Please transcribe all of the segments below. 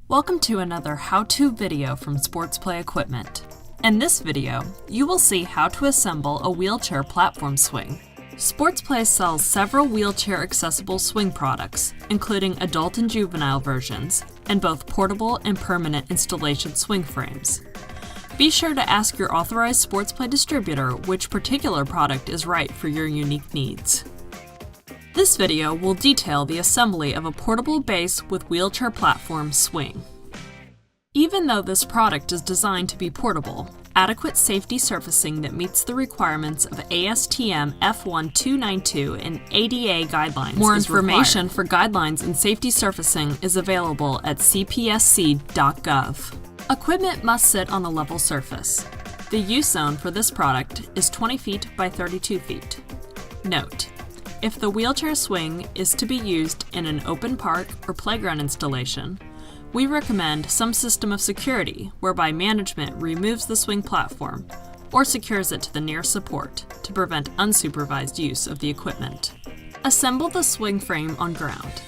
Welcome to another how-to video from SportsPlay Equipment. In this video, you will see how to assemble a wheelchair platform swing. SportsPlay sells several wheelchair-accessible swing products, including adult and juvenile versions, and both portable and permanent installation swing frames. Be sure to ask your authorized SportsPlay distributor which particular product is right for your unique needs. This video will detail the assembly of a portable base with wheelchair platform swing. Even though this product is designed to be portable, adequate safety surfacing that meets the requirements of ASTM F1292 and ADA guidelines More information for guidelines and safety surfacing is available at cpsc.gov. Equipment must sit on a level surface. The use zone for this product is 20 feet by 32 feet. Note: if the wheelchair swing is to be used in an open park or playground installation, we recommend some system of security whereby management removes the swing platform or secures it to the nearest support to prevent unsupervised use of the equipment. Assemble the swing frame on ground.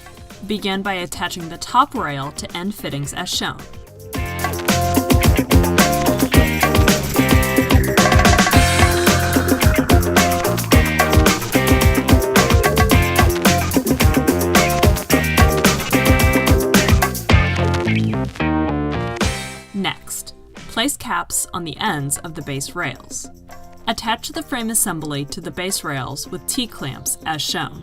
Begin by attaching the top rail to end fittings as shown. Next, place caps on the ends of the base rails. Attach the frame assembly to the base rails with T-clamps as shown.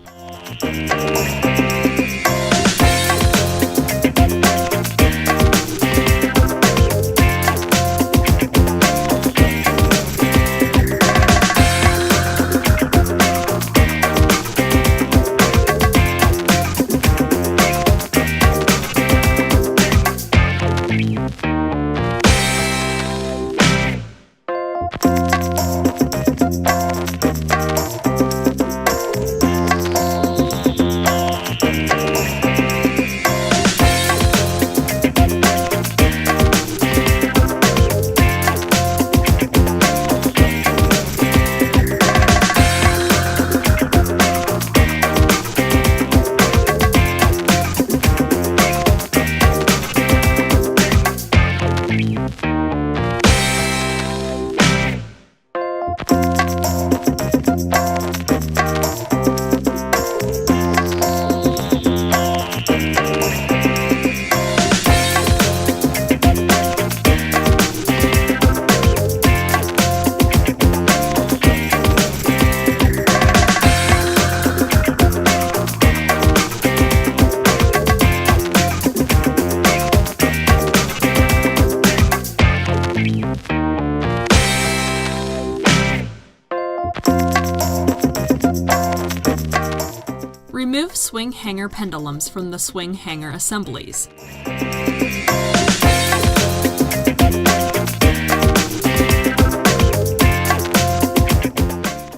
Remove swing hanger pendulums from the swing hanger assemblies.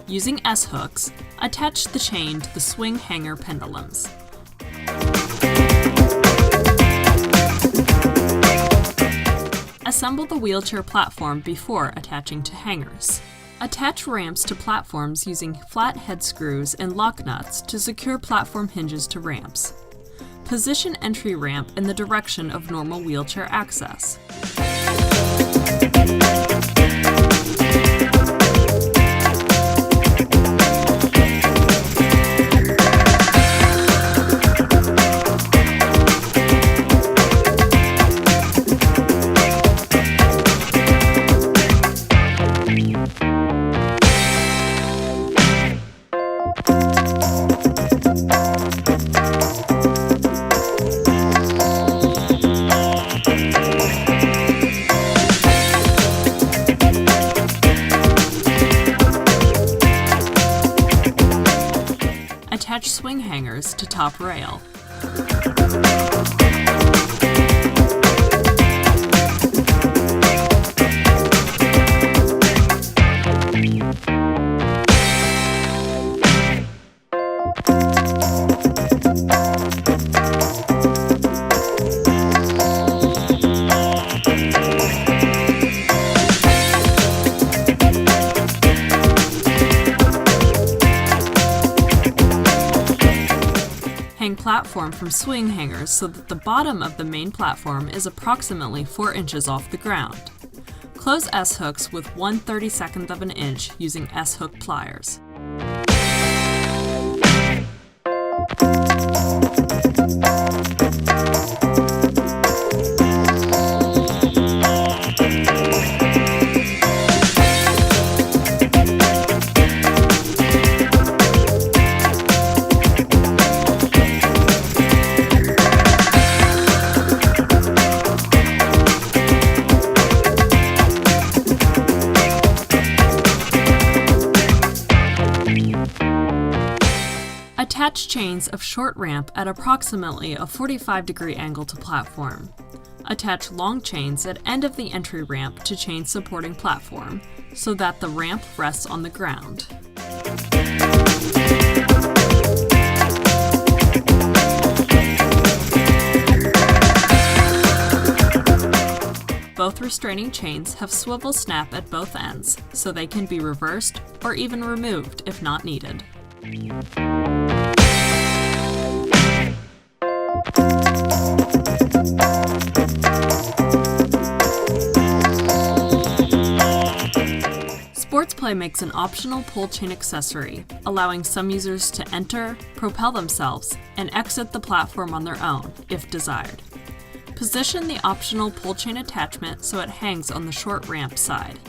Using S-hooks, attach the chain to the swing hanger pendulums. Assemble the wheelchair platform before attaching to hangers. Attach ramps to platforms using flat head screws and lock nuts to secure platform hinges to ramps. Position entry ramp in the direction of normal wheelchair access. Attach swing hangers to top rail. Hang platform from swing hangers so that the bottom of the main platform is approximately 4 inches off the ground. Close S-hooks with 1/32 of an inch using S-hook pliers. Attach chains of short ramp at approximately a 45-degree angle to platform. Attach long chains at end of the entry ramp to chain supporting platform so that the ramp rests on the ground. Both restraining chains have swivel snap at both ends so they can be reversed or even removed if not needed. SportsPlay makes an optional pull chain accessory, allowing some users to enter, propel themselves, and exit the platform on their own, if desired. Position the optional pull chain attachment so it hangs on the short ramp side.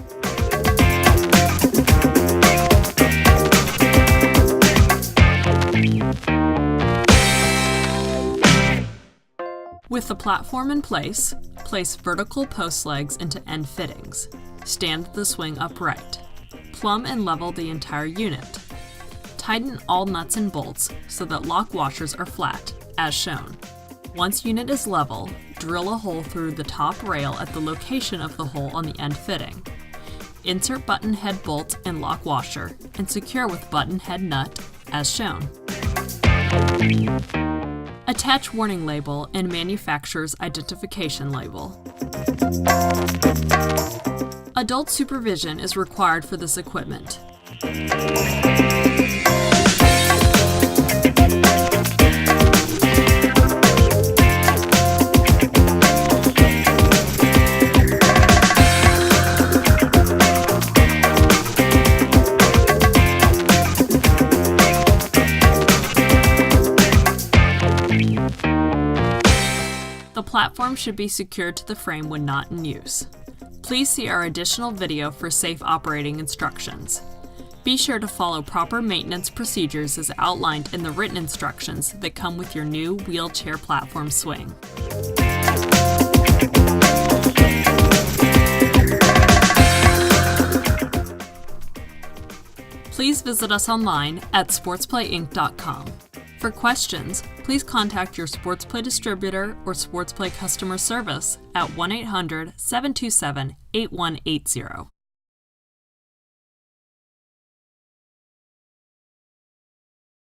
With the platform in place, place vertical post legs into end fittings. Stand the swing upright. Plumb and level the entire unit. Tighten all nuts and bolts so that lock washers are flat, as shown. Once unit is level, drill a hole through the top rail at the location of the hole on the end fitting. Insert button head bolt and lock washer, and secure with button head nut, as shown. Attach warning label and manufacturer's identification label. Adult supervision is required for this equipment. The platform should be secured to the frame when not in use. Please see our additional video for safe operating instructions. Be sure to follow proper maintenance procedures as outlined in the written instructions that come with your new wheelchair platform swing. Please visit us online at sportsplayinc.com. For questions, please contact your SportsPlay distributor or SportsPlay customer service at 1-800-727-8180.